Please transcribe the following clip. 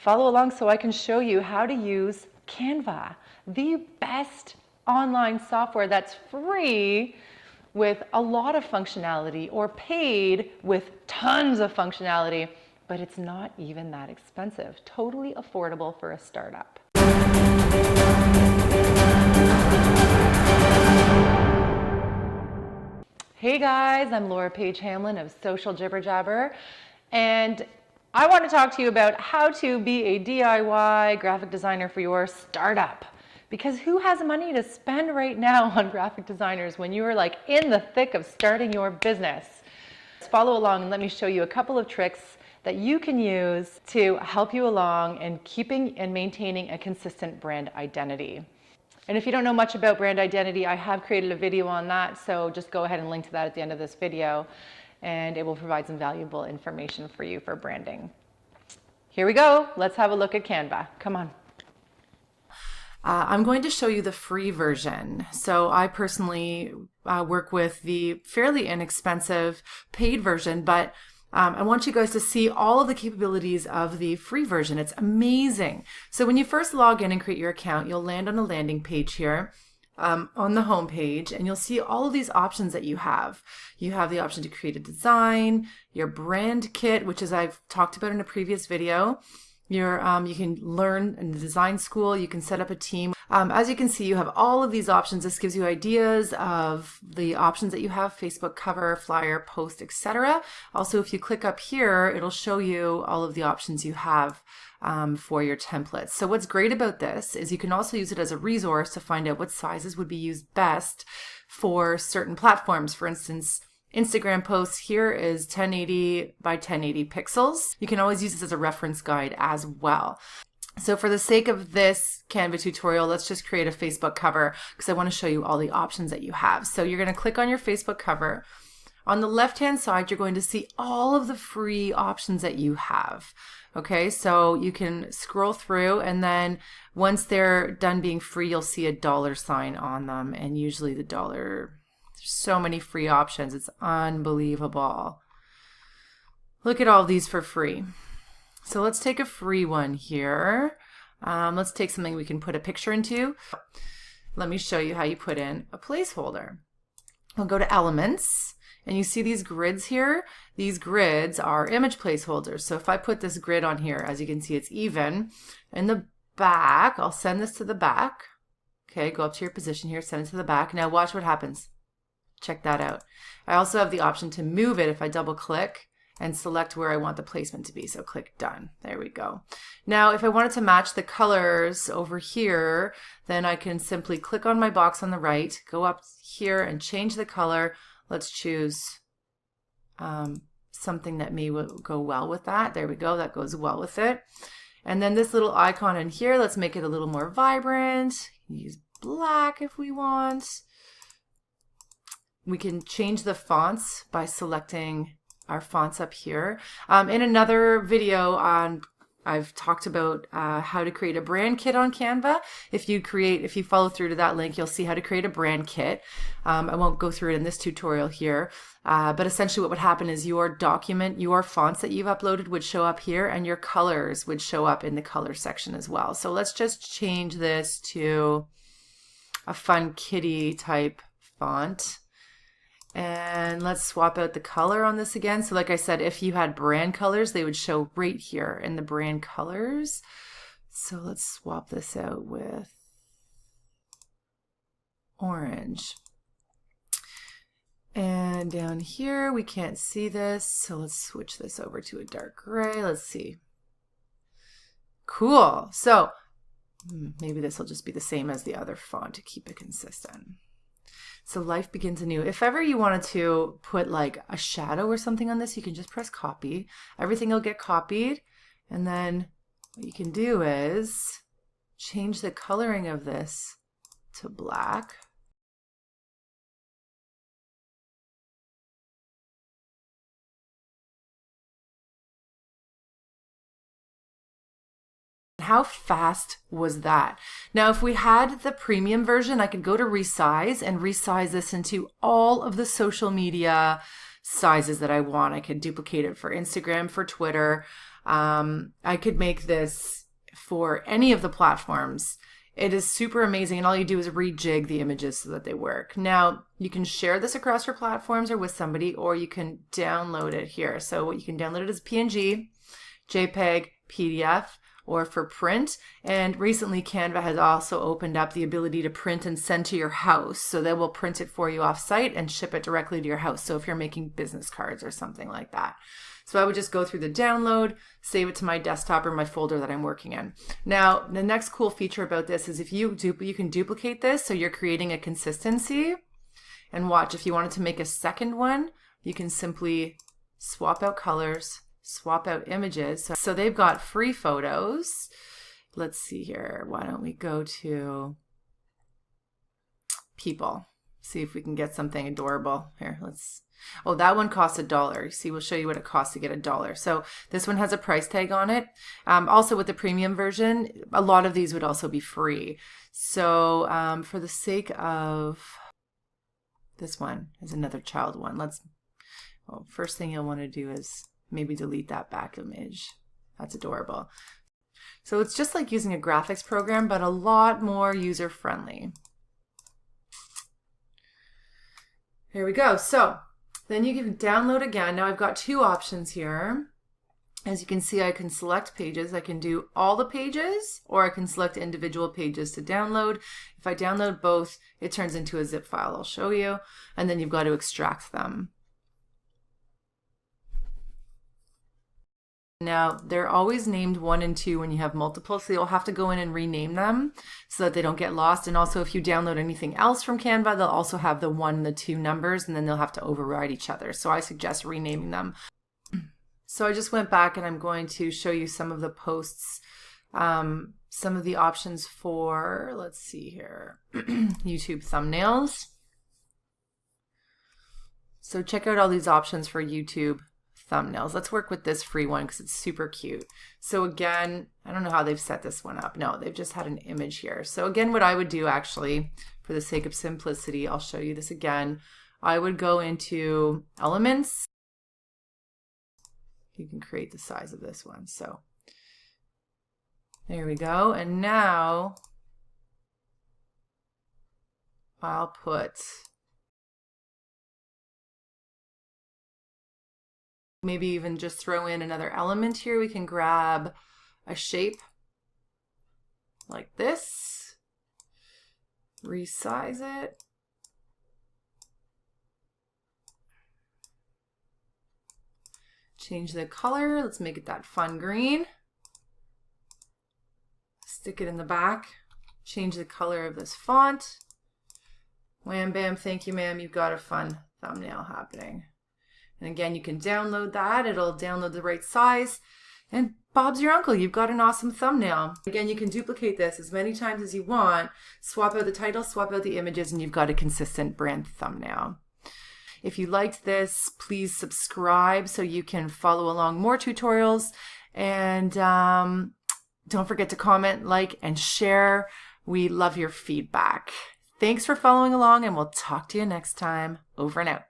Follow along so I can show you how to use Canva, the best online software that's free with a lot of functionality, or paid with tons of functionality, but it's not even that expensive. Totally affordable for a startup. Hey guys, I'm Laura Paige Hamlin of Social Jibber Jabber, and I want to talk to you about how to be a DIY graphic designer for your startup. Because who has money to spend right now on graphic designers when you are like in the thick of starting your business? Follow along and let me show you a couple of tricks that you can use to help you along in keeping and maintaining a consistent brand identity. And if you don't know much about brand identity, I have created a video on that, so just go ahead and link to that at the end of this video, and it will provide some valuable information for you for branding. Here we go. Let's have a look at Canva. Come on. I'm going to show you the free version. So I personally work with the fairly inexpensive paid version, but I want you guys to see all of the capabilities of the free version. It's amazing. So when you first log in and create your account, you'll land on a landing page here on the home page, and you'll see all of these options that you have. You have the option to create a design, your brand kit, which is I've talked about in a previous video. You can learn in the design school, you can set up a team. As you can see, you have all of these options. This gives you ideas of the options that you have: Facebook cover, flyer, post, etc. Also, if you click up here, it'll show you all of the options you have for your templates. So what's great about this is you can also use it as a resource to find out what sizes would be used best for certain platforms. For instance, Instagram posts here is 1080 by 1080 pixels. You can always use this as a reference guide as well. So for the sake of this Canva tutorial, let's just create a Facebook cover because I want to show you all the options that you have. So you're going to click on your Facebook cover. On the left-hand side, you're going to see all of the free options that you have. Okay, so you can scroll through, and then once they're done being free, you'll see a dollar sign on them, and usually the dollar. There's so many free options. It's unbelievable. Look at all these for free. So let's take a free one here. Let's take something we can put a picture into. Let me show you how you put in a placeholder. We'll go to Elements, and you see these grids here. These grids are image placeholders. So if I put this grid on here, as you can see, it's even. In the back, I'll send this to the back. Okay, go up to your position here, send it to the back. Now watch what happens. Check that out. I also have the option to move it if I double click and select where I want the placement to be. So click done. There we go. Now, if I wanted to match the colors over here, then I can simply click on my box on the right, go up here and change the color. Let's choose something that may go well with that. There we go. That goes well with it. And then this little icon in here, let's make it a little more vibrant. Use black if we want. We can change the fonts by selecting our fonts up here. In another video I've talked about how to create a brand kit on Canva. If you follow through to that link, you'll see how to create a brand kit. I won't go through it in this tutorial here, but essentially what would happen is your document, your fonts that you've uploaded would show up here, and your colors would show up in the color section as well. So let's just change this to a fun kitty type font. And let's swap out the color on this again. So like I said, if you had brand colors, they would show right here in the brand colors. So let's swap this out with orange. And down here, we can't see this. So let's switch this over to a dark gray. Let's see. Cool. So maybe this will just be the same as the other font to keep it consistent. So life begins anew. If ever you wanted to put like a shadow or something on this, you can just press copy. Everything will get copied. And then what you can do is change the coloring of this to black. How fast was that? Now, if we had the premium version, I could go to resize and resize this into all of the social media sizes that I want. I could duplicate it for Instagram, for Twitter. I could make this for any of the platforms. It is super amazing, and all you do is rejig the images so that they work. Now, you can share this across your platforms or with somebody, or you can download it here. So you can download it as PNG, JPEG, PDF, or for print. And recently Canva has also opened up the ability to print and send to your house. So they will print it for you off site and ship it directly to your house. So if you're making business cards or something like that. So I would just go through the download, save it to my desktop or my folder that I'm working in. Now, the next cool feature about this is if you can duplicate this, so you're creating a consistency. And watch, if you wanted to make a second one, you can simply swap out colors, swap out images. So they've got free photos. Let's see here. Why don't we go to people? See if we can get something adorable. Here, oh, that one costs $1. See, we'll show you what it costs to get $1. So this one has a price tag on it. Also with the premium version, a lot of these would also be free. So for the sake of this one is another child one. First thing you'll want to do is maybe delete that back image. That's adorable. So it's just like using a graphics program, but a lot more user-friendly. Here we go. So then you can download again. Now I've got two options here. As you can see, I can select pages. I can do all the pages, or I can select individual pages to download. If I download both, it turns into a zip file. I'll show you. And then you've got to extract them. Now, they're always named 1 and 2 when you have multiple, so you'll have to go in and rename them so that they don't get lost. And also, if you download anything else from Canva, they'll also have the 1 and the 2 numbers, and then they'll have to override each other. So I suggest renaming them. So I just went back and I'm going to show you some of the posts, some of the options for, let's see here, YouTube thumbnails. So check out all these options for YouTube thumbnails. Let's work with this free one because it's super cute. So again, I don't know how they've set this one up. No, they've just had an image here. So again, what I would do actually, for the sake of simplicity, I'll show you this again. I would go into elements. You can create the size of this one. So there we go. And now I'll put maybe even just throw in another element here. We can grab a shape like this, resize it. Change the color. Let's make it that fun green. Stick it in the back. Change the color of this font. Wham bam, thank you ma'am, you've got a fun thumbnail happening. And again, you can download that. It'll download the right size. And Bob's your uncle. You've got an awesome thumbnail. Again, you can duplicate this as many times as you want. Swap out the title, swap out the images, and you've got a consistent brand thumbnail. If you liked this, please subscribe so you can follow along more tutorials. And don't forget to comment, like, and share. We love your feedback. Thanks for following along, and we'll talk to you next time. Over and out.